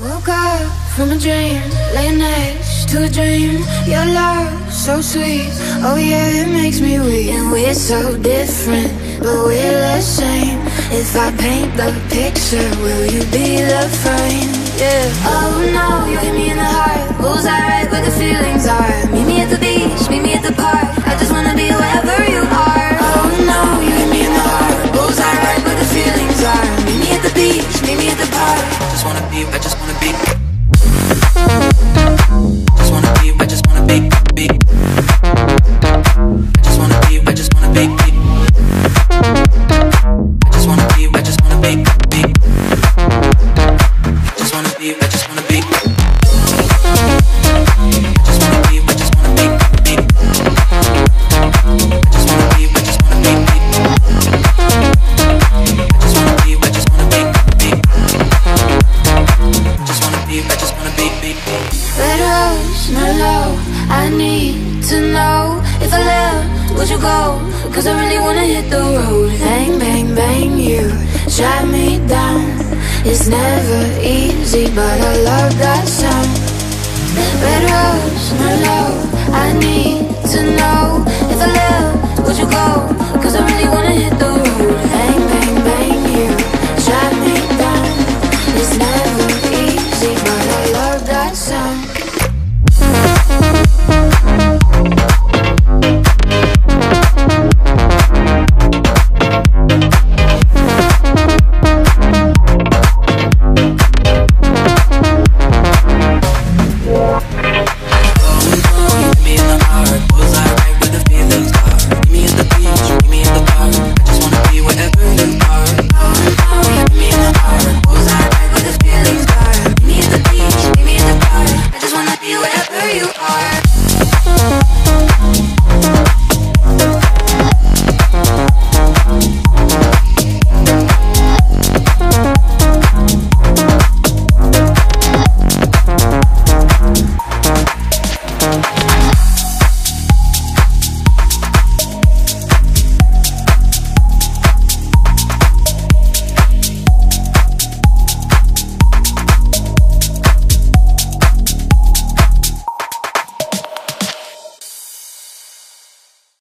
Woke up from a dream, laying next to a dream. Your love, so sweet, oh yeah, it makes me weak. And we're so different, but we're the same. If I paint the picture, will you be the frame? Yeah. Oh no, you hit me in the heart. Bullseye right where the feelings are. Meet me at the beach, meet me at the park. I just wanna be wherever you are. Oh no, you hit me in the heart. Bullseye right where the feelings are. Meet me at the beach, meet me at the park. I just wanna be just wanna be, I just wanna be, be. I just wanna be, I just wanna be, be. I just wanna be, I just wanna be, be. I just wanna be, I just wanna be. I just wanna be, I just wanna be, be. I just wanna be, I just wanna be, be. I just wanna be, I just wanna be, be. I just wanna be, be. Red rose, not low. I need to know if I left, would you go? Cause I really wanna hit the road. Bang, bang, bang, you shut me down. It's never easy, but I love that sound. Red rose, not low. I need to know if I left, would you go?